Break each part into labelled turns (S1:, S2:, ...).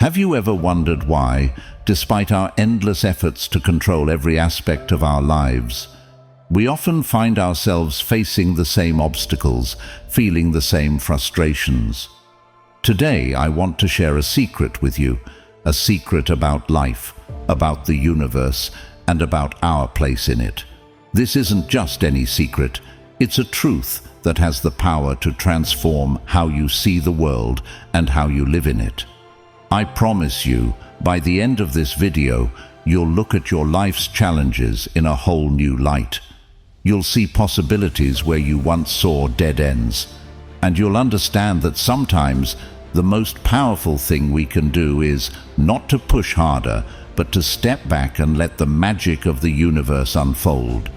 S1: Have you ever wondered why, despite our endless efforts to control every aspect of our lives, we often find ourselves facing the same obstacles, feeling the same frustrations? Today, I want to share a secret with you, a secret about life, about the universe, and about our place in it. This isn't just any secret, it's a truth that has the power to transform how you see the world and how you live in it. I promise you, by the end of this video, you'll look at your life's challenges in a whole new light. You'll see possibilities where you once saw dead ends, and you'll understand that sometimes the most powerful thing we can do is not to push harder, but to step back and let the magic of the universe unfold.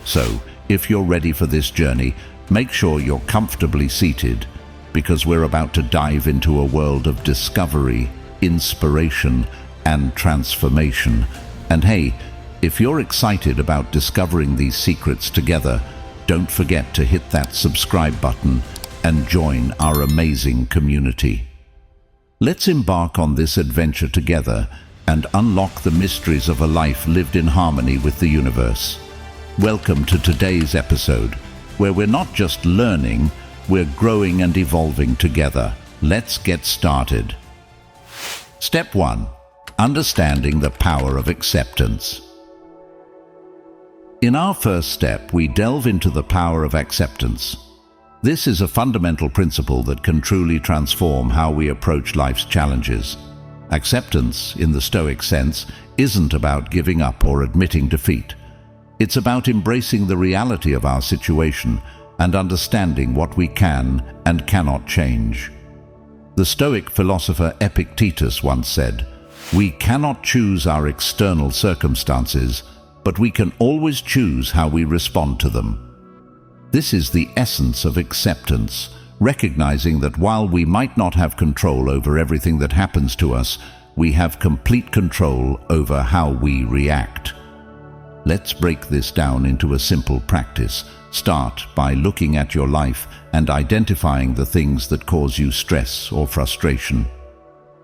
S1: So, if you're ready for this journey, make sure you're comfortably seated, because we're about to dive into a world of discovery, inspiration, and transformation. And hey, if you're excited about discovering these secrets together, don't forget to hit that subscribe button and join our amazing community. Let's embark on this adventure together and unlock the mysteries of a life lived in harmony with the universe. Welcome to today's episode, where we're not just learning, we're growing and evolving together. Let's get started. Step 1. Understanding the power of acceptance. In our first step, we delve into the power of acceptance. This is a fundamental principle that can truly transform how we approach life's challenges. Acceptance, in the Stoic sense, isn't about giving up or admitting defeat. It's about embracing the reality of our situation and understanding what we can and cannot change. The Stoic philosopher Epictetus once said, "We cannot choose our external circumstances, but we can always choose how we respond to them." This is the essence of acceptance, recognizing that while we might not have control over everything that happens to us, we have complete control over how we react. Let's break this down into a simple practice. Start by looking at your life and identifying the things that cause you stress or frustration.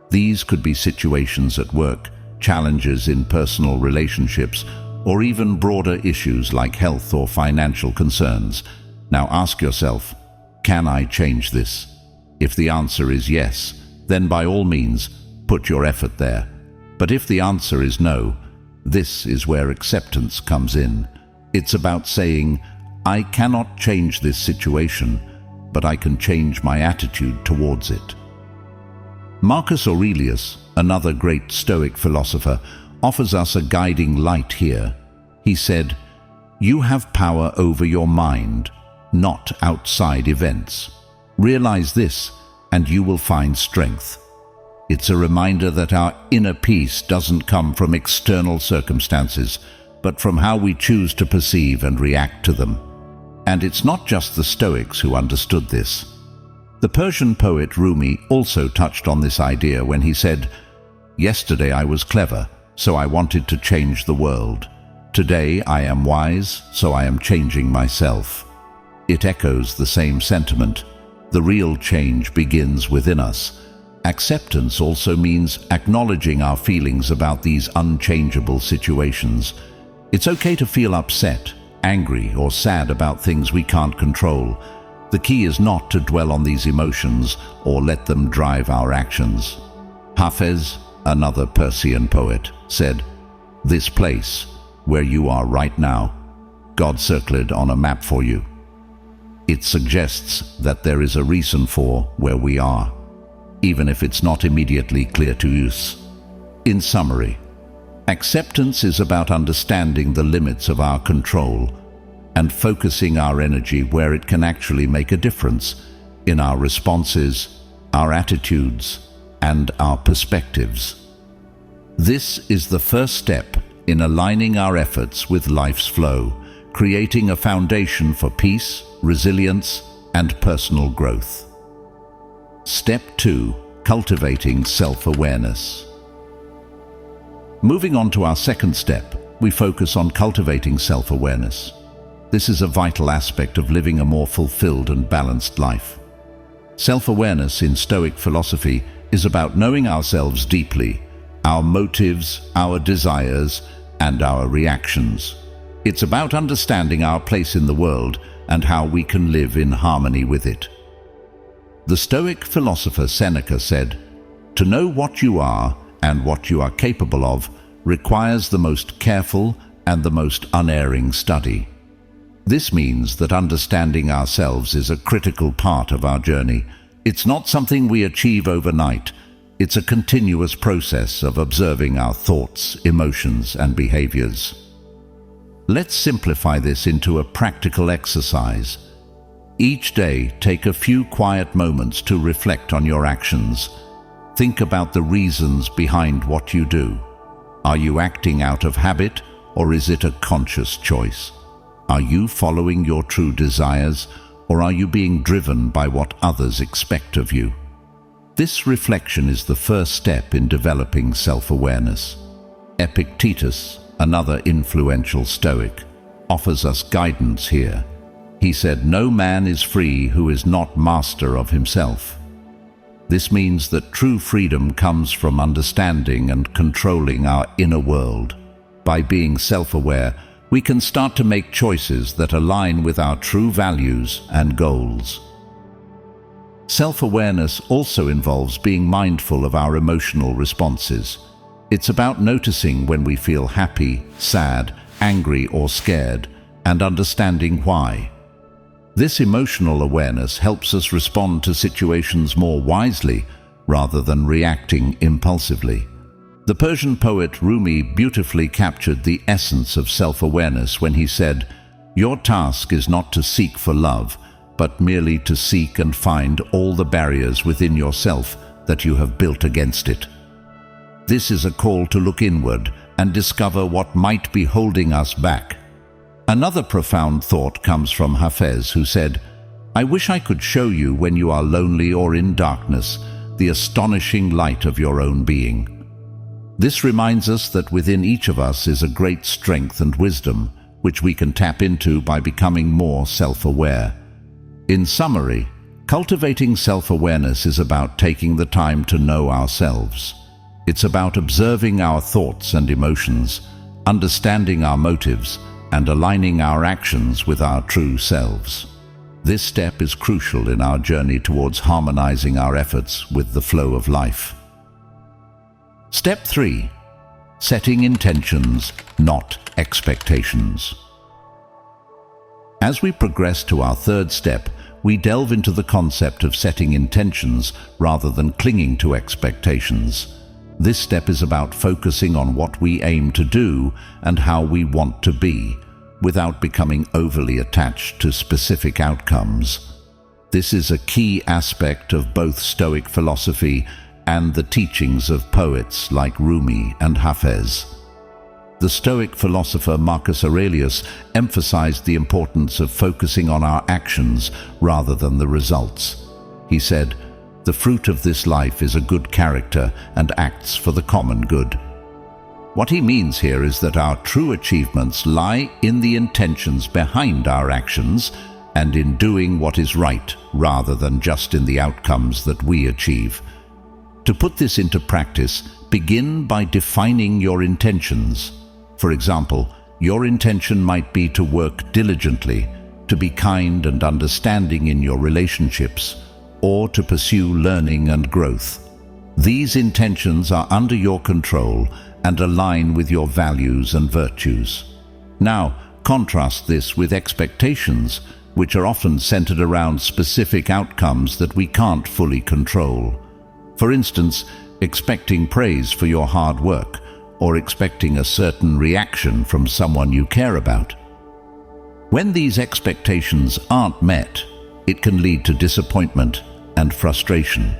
S1: These could be situations at work, challenges in personal relationships, or even broader issues like health or financial concerns. Now ask yourself, can I change this? If the answer is yes, then by all means, put your effort there. But if the answer is no, this is where acceptance comes in. It's about saying, I cannot change this situation, but I can change my attitude towards it. Marcus Aurelius, another great Stoic philosopher, offers us a guiding light here. He said, "You have power over your mind, not outside events. Realize this, and you will find strength." It's a reminder that our inner peace doesn't come from external circumstances, but from how we choose to perceive and react to them. And it's not just the Stoics who understood this. The Persian poet Rumi also touched on this idea when he said, "Yesterday I was clever, so I wanted to change the world. Today I am wise, so I am changing myself." It echoes the same sentiment. The real change begins within us. Acceptance also means acknowledging our feelings about these unchangeable situations. It's okay to feel upset, angry, or sad about things we can't control. The key is not to dwell on these emotions or let them drive our actions. Hafez, another Persian poet, said, "This place, where you are right now, God circled on a map for you." It suggests that there is a reason for where we are, even if it's not immediately clear to us. In summary, acceptance is about understanding the limits of our control and focusing our energy where it can actually make a difference in our responses, our attitudes, and our perspectives. This is the first step in aligning our efforts with life's flow, creating a foundation for peace, resilience, and personal growth. Step 2. Cultivating self-awareness. Moving on to our second step, we focus on cultivating self-awareness. This is a vital aspect of living a more fulfilled and balanced life. Self-awareness in Stoic philosophy is about knowing ourselves deeply, our motives, our desires, and our reactions. It's about understanding our place in the world and how we can live in harmony with it. The Stoic philosopher Seneca said, "To know what you are and what you are capable of requires the most careful and the most unerring study." This means that understanding ourselves is a critical part of our journey. It's not something we achieve overnight. It's a continuous process of observing our thoughts, emotions, and behaviors. Let's simplify this into a practical exercise. Each day, take a few quiet moments to reflect on your actions. Think about the reasons behind what you do. Are you acting out of habit, or is it a conscious choice? Are you following your true desires, or are you being driven by what others expect of you? This reflection is the first step in developing self-awareness. Epictetus, another influential Stoic, offers us guidance here. He said, "No man is free who is not master of himself." This means that true freedom comes from understanding and controlling our inner world. By being self-aware, we can start to make choices that align with our true values and goals. Self-awareness also involves being mindful of our emotional responses. It's about noticing when we feel happy, sad, angry, or scared, and understanding why. This emotional awareness helps us respond to situations more wisely rather than reacting impulsively. The Persian poet Rumi beautifully captured the essence of self-awareness when he said, "Your task is not to seek for love, but merely to seek and find all the barriers within yourself that you have built against it." This is a call to look inward and discover what might be holding us back. Another profound thought comes from Hafez, who said, "I wish I could show you when you are lonely or in darkness the astonishing light of your own being." This reminds us that within each of us is a great strength and wisdom, which we can tap into by becoming more self-aware. In summary, cultivating self-awareness is about taking the time to know ourselves. It's about observing our thoughts and emotions, understanding our motives, and aligning our actions with our true selves. This step is crucial in our journey towards harmonizing our efforts with the flow of life. Step 3. Setting intentions, not expectations. As we progress to our third step, we delve into the concept of setting intentions rather than clinging to expectations. This step is about focusing on what we aim to do and how we want to be, without becoming overly attached to specific outcomes. This is a key aspect of both Stoic philosophy and the teachings of poets like Rumi and Hafez. The Stoic philosopher Marcus Aurelius emphasized the importance of focusing on our actions rather than the results. He said, "The fruit of this life is a good character and acts for the common good." What he means here is that our true achievements lie in the intentions behind our actions and in doing what is right rather than just in the outcomes that we achieve. To put this into practice, begin by defining your intentions. For example, your intention might be to work diligently, to be kind and understanding in your relationships, or to pursue learning and growth. These intentions are under your control and align with your values and virtues. Now, contrast this with expectations, which are often centered around specific outcomes that we can't fully control. For instance, expecting praise for your hard work, or expecting a certain reaction from someone you care about. When these expectations aren't met, it can lead to disappointment and frustration.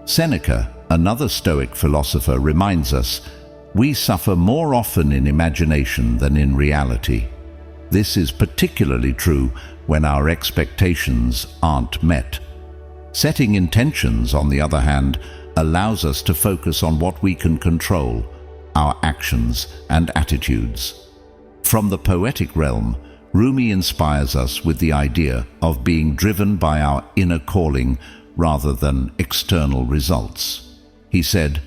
S1: Seneca, another Stoic philosopher, reminds us, we suffer more often in imagination than in reality. This is particularly true when our expectations aren't met. Setting intentions, on the other hand, allows us to focus on what we can control, our actions and attitudes. From the poetic realm, Rumi inspires us with the idea of being driven by our inner calling rather than external results. He said,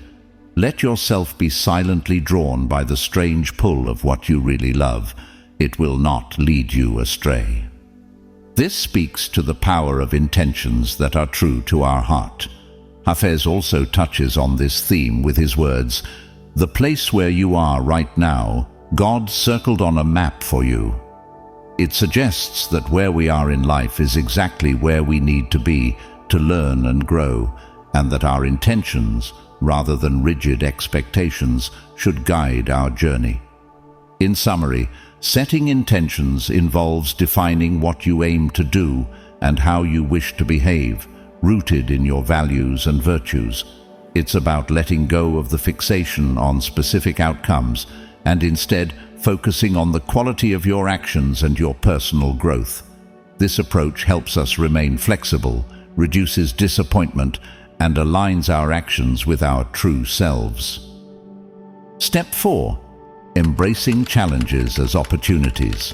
S1: "Let yourself be silently drawn by the strange pull of what you really love. It will not lead you astray." This speaks to the power of intentions that are true to our heart. Hafez also touches on this theme with his words, "The place where you are right now, God circled on a map for you." It suggests that where we are in life is exactly where we need to be to learn and grow, and that our intentions, rather than rigid expectations, should guide our journey. In summary, setting intentions involves defining what you aim to do and how you wish to behave, rooted in your values and virtues. It's about letting go of the fixation on specific outcomes and instead focusing on the quality of your actions and your personal growth. This approach helps us remain flexible, reduces disappointment, and aligns our actions with our true selves. Step 4. Embracing challenges as opportunities.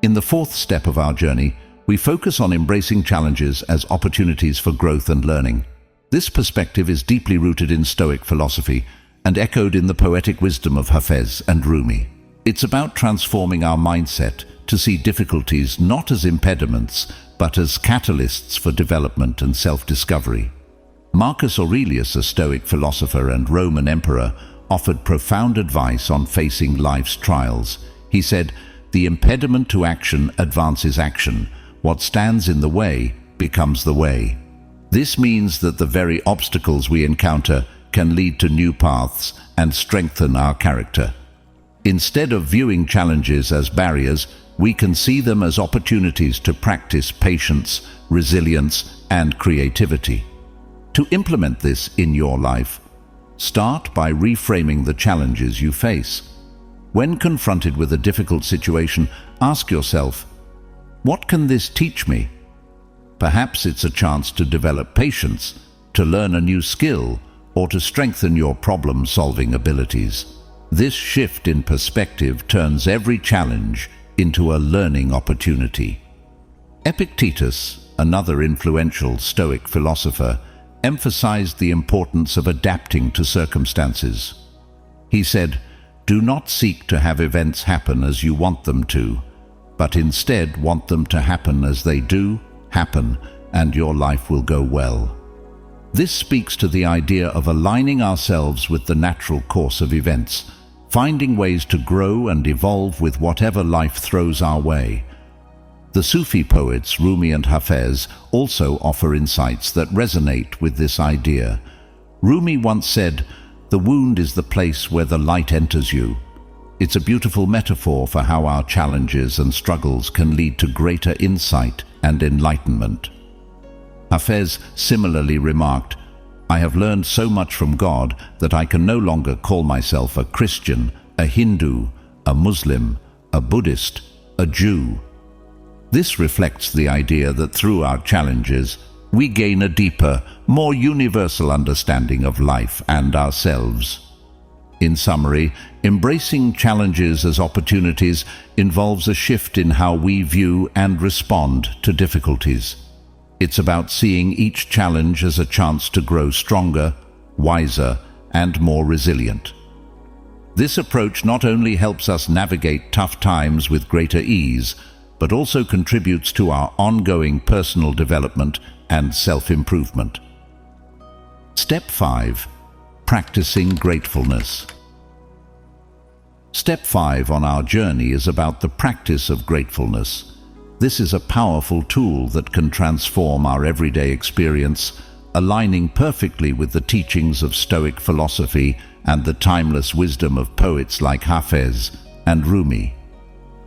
S1: In the fourth step of our journey, we focus on embracing challenges as opportunities for growth and learning. This perspective is deeply rooted in Stoic philosophy and echoed in the poetic wisdom of Hafez and Rumi. It's about transforming our mindset to see difficulties not as impediments, but as catalysts for development and self-discovery. Marcus Aurelius, a Stoic philosopher and Roman emperor, offered profound advice on facing life's trials. He said, "The impediment to action advances action. What stands in the way becomes the way." This means that the very obstacles we encounter can lead to new paths and strengthen our character. Instead of viewing challenges as barriers, we can see them as opportunities to practice patience, resilience, and creativity. To implement this in your life, start by reframing the challenges you face. When confronted with a difficult situation, ask yourself, "What can this teach me?" Perhaps it's a chance to develop patience, to learn a new skill, or to strengthen your problem-solving abilities. This shift in perspective turns every challenge into a learning opportunity. Epictetus, another influential Stoic philosopher, emphasized the importance of adapting to circumstances. He said, "Do not seek to have events happen as you want them to, but instead want them to happen as they do happen, and your life will go well." This speaks to the idea of aligning ourselves with the natural course of events, finding ways to grow and evolve with whatever life throws our way. The Sufi poets Rumi and Hafez also offer insights that resonate with this idea. Rumi once said, "The wound is the place where the light enters you." It's a beautiful metaphor for how our challenges and struggles can lead to greater insight and enlightenment. Hafez similarly remarked, "I have learned so much from God that I can no longer call myself a Christian, a Hindu, a Muslim, a Buddhist, a Jew." This reflects the idea that through our challenges, we gain a deeper, more universal understanding of life and ourselves. In summary, embracing challenges as opportunities involves a shift in how we view and respond to difficulties. It's about seeing each challenge as a chance to grow stronger, wiser, and more resilient. This approach not only helps us navigate tough times with greater ease, but also contributes to our ongoing personal development and self-improvement. Step 5. Practicing gratefulness. Step 5 on our journey is about the practice of gratefulness. This is a powerful tool that can transform our everyday experience, aligning perfectly with the teachings of Stoic philosophy and the timeless wisdom of poets like Hafez and Rumi.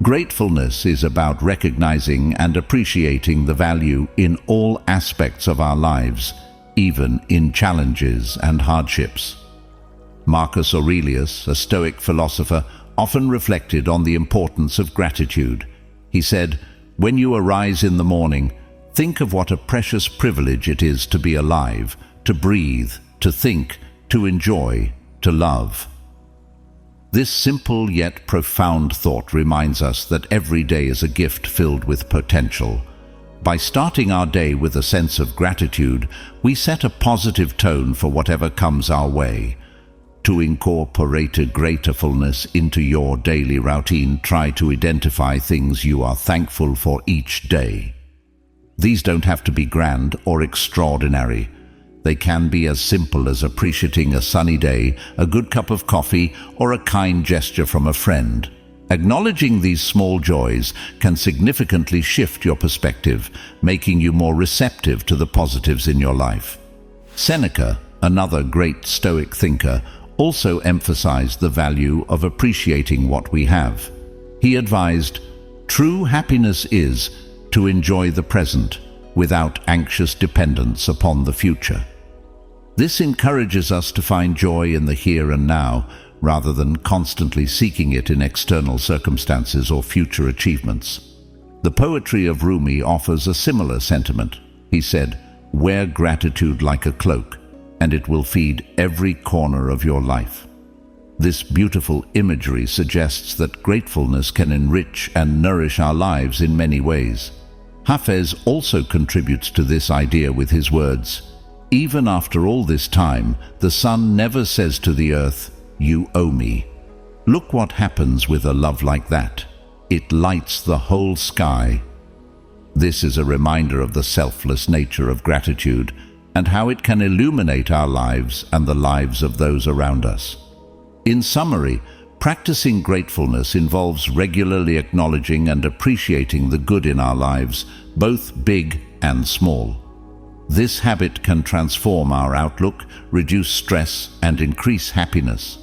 S1: Gratefulness is about recognizing and appreciating the value in all aspects of our lives, even in challenges and hardships. Marcus Aurelius, a Stoic philosopher, often reflected on the importance of gratitude. He said, "When you arise in the morning, think of what a precious privilege it is to be alive, to breathe, to think, to enjoy, to love." This simple yet profound thought reminds us that every day is a gift filled with potential. By starting our day with a sense of gratitude, we set a positive tone for whatever comes our way. To incorporate gratefulness into your daily routine, try to identify things you are thankful for each day. These don't have to be grand or extraordinary. They can be as simple as appreciating a sunny day, a good cup of coffee, or a kind gesture from a friend. Acknowledging these small joys can significantly shift your perspective, making you more receptive to the positives in your life. Seneca, another great Stoic thinker, also emphasized the value of appreciating what we have. He advised, "True happiness is to enjoy the present without anxious dependence upon the future." This encourages us to find joy in the here and now, rather than constantly seeking it in external circumstances or future achievements. The poetry of Rumi offers a similar sentiment. He said, "Wear gratitude like a cloak, and it will feed every corner of your life." This beautiful imagery suggests that gratefulness can enrich and nourish our lives in many ways. Hafez also contributes to this idea with his words, "Even after all this time, the sun never says to the earth, 'You owe me.' Look what happens with a love like that. It lights the whole sky." This is a reminder of the selfless nature of gratitude and how it can illuminate our lives and the lives of those around us. In summary, practicing gratefulness involves regularly acknowledging and appreciating the good in our lives, both big and small. This habit can transform our outlook, reduce stress, and increase happiness.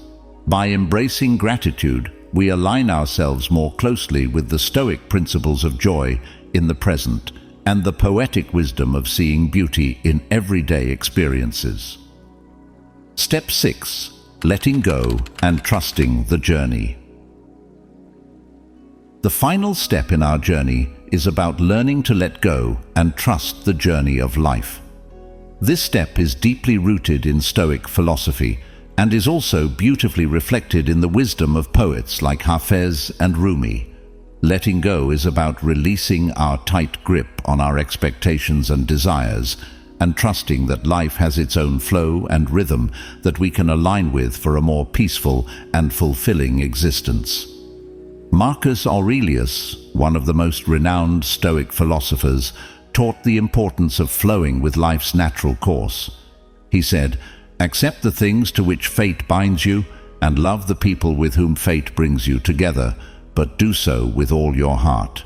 S1: By embracing gratitude, we align ourselves more closely with the Stoic principles of joy in the present and the poetic wisdom of seeing beauty in everyday experiences. Step 6. Letting go and trusting the journey. The final step in our journey is about learning to let go and trust the journey of life. This step is deeply rooted in Stoic philosophy and is also beautifully reflected in the wisdom of poets like Hafez and Rumi. Letting go is about releasing our tight grip on our expectations and desires and trusting that life has its own flow and rhythm that we can align with for a more peaceful and fulfilling existence. Marcus Aurelius, one of the most renowned Stoic philosophers, taught the importance of flowing with life's natural course. He said, "Accept the things to which fate binds you, and love the people with whom fate brings you together, but do so with all your heart."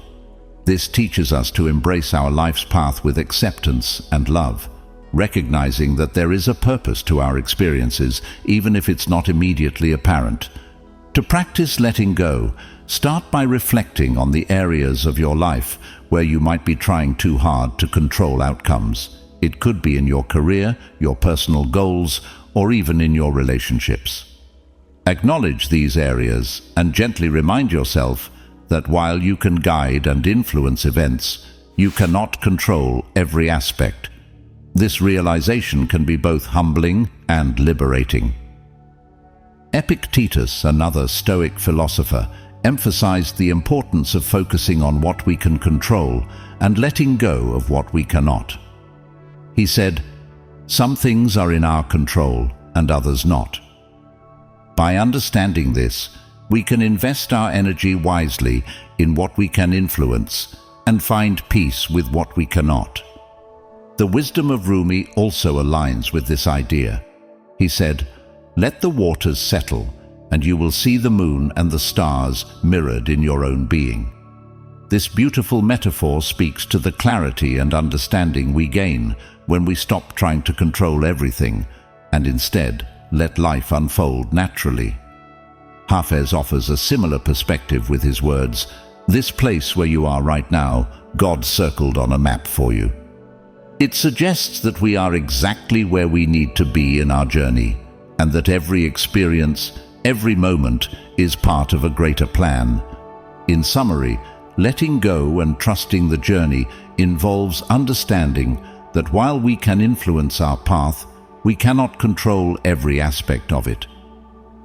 S1: This teaches us to embrace our life's path with acceptance and love, recognizing that there is a purpose to our experiences, even if it's not immediately apparent. To practice letting go, start by reflecting on the areas of your life where you might be trying too hard to control outcomes. It could be in your career, your personal goals, or even in your relationships. Acknowledge these areas and gently remind yourself that while you can guide and influence events, you cannot control every aspect. This realization can be both humbling and liberating. Epictetus, another Stoic philosopher, emphasized the importance of focusing on what we can control and letting go of what we cannot. He said, "Some things are in our control and others not." By understanding this, we can invest our energy wisely in what we can influence and find peace with what we cannot. The wisdom of Rumi also aligns with this idea. He said, "Let the waters settle, and you will see the moon and the stars mirrored in your own being." This beautiful metaphor speaks to the clarity and understanding we gain when we stop trying to control everything and instead let life unfold naturally. Hafez offers a similar perspective with his words, "This place where you are right now, God circled on a map for you." It suggests that we are exactly where we need to be in our journey, and that every experience, every moment, is part of a greater plan. In summary, letting go and trusting the journey involves understanding that while we can influence our path, we cannot control every aspect of it.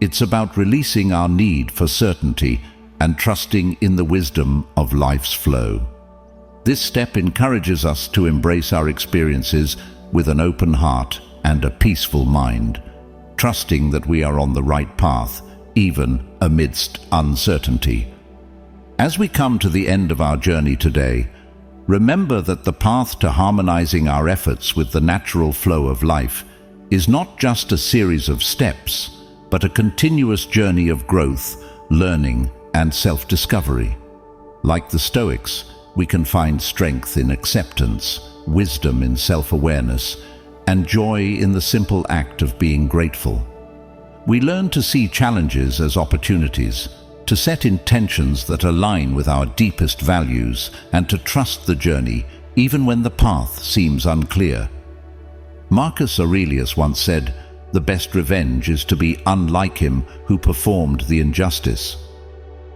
S1: It's about releasing our need for certainty and trusting in the wisdom of life's flow. This step encourages us to embrace our experiences with an open heart and a peaceful mind, trusting that we are on the right path, even amidst uncertainty. As we come to the end of our journey today, remember that the path to harmonizing our efforts with the natural flow of life is not just a series of steps, but a continuous journey of growth, learning, and self-discovery. Like the Stoics, we can find strength in acceptance, wisdom in self-awareness, and joy in the simple act of being grateful. We learn to see challenges as opportunities, to set intentions that align with our deepest values, and to trust the journey even when the path seems unclear. Marcus Aurelius once said, "The best revenge is to be unlike him who performed the injustice."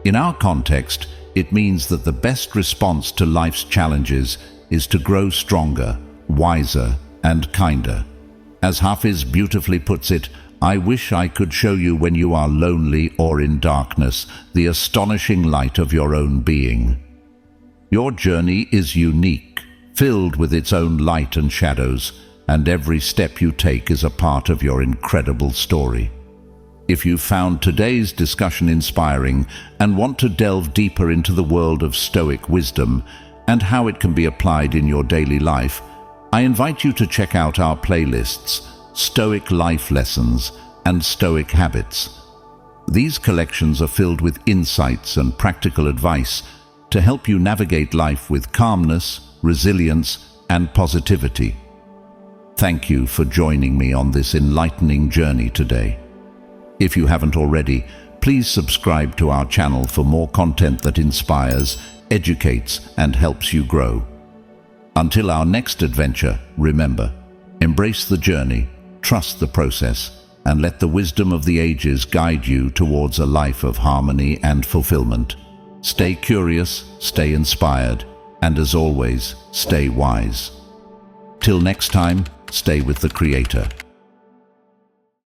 S1: In our context, it means that the best response to life's challenges is to grow stronger, wiser, and kinder. As Hafiz beautifully puts it, "I wish I could show you when you are lonely or in darkness the astonishing light of your own being." Your journey is unique, filled with its own light and shadows, and every step you take is a part of your incredible story. If you found today's discussion inspiring and want to delve deeper into the world of Stoic wisdom and how it can be applied in your daily life, I invite you to check out our playlists, Stoic Life Lessons and Stoic Habits. These collections are filled with insights and practical advice to help you navigate life with calmness, resilience, and positivity. Thank you for joining me on this enlightening journey today. If you haven't already, please subscribe to our channel for more content that inspires, educates, and helps you grow. Until our next adventure, remember, embrace the journey, trust the process, and let the wisdom of the ages guide you towards a life of harmony and fulfillment. Stay curious, stay inspired, and as always, stay wise. Till next time, stay with the Creator.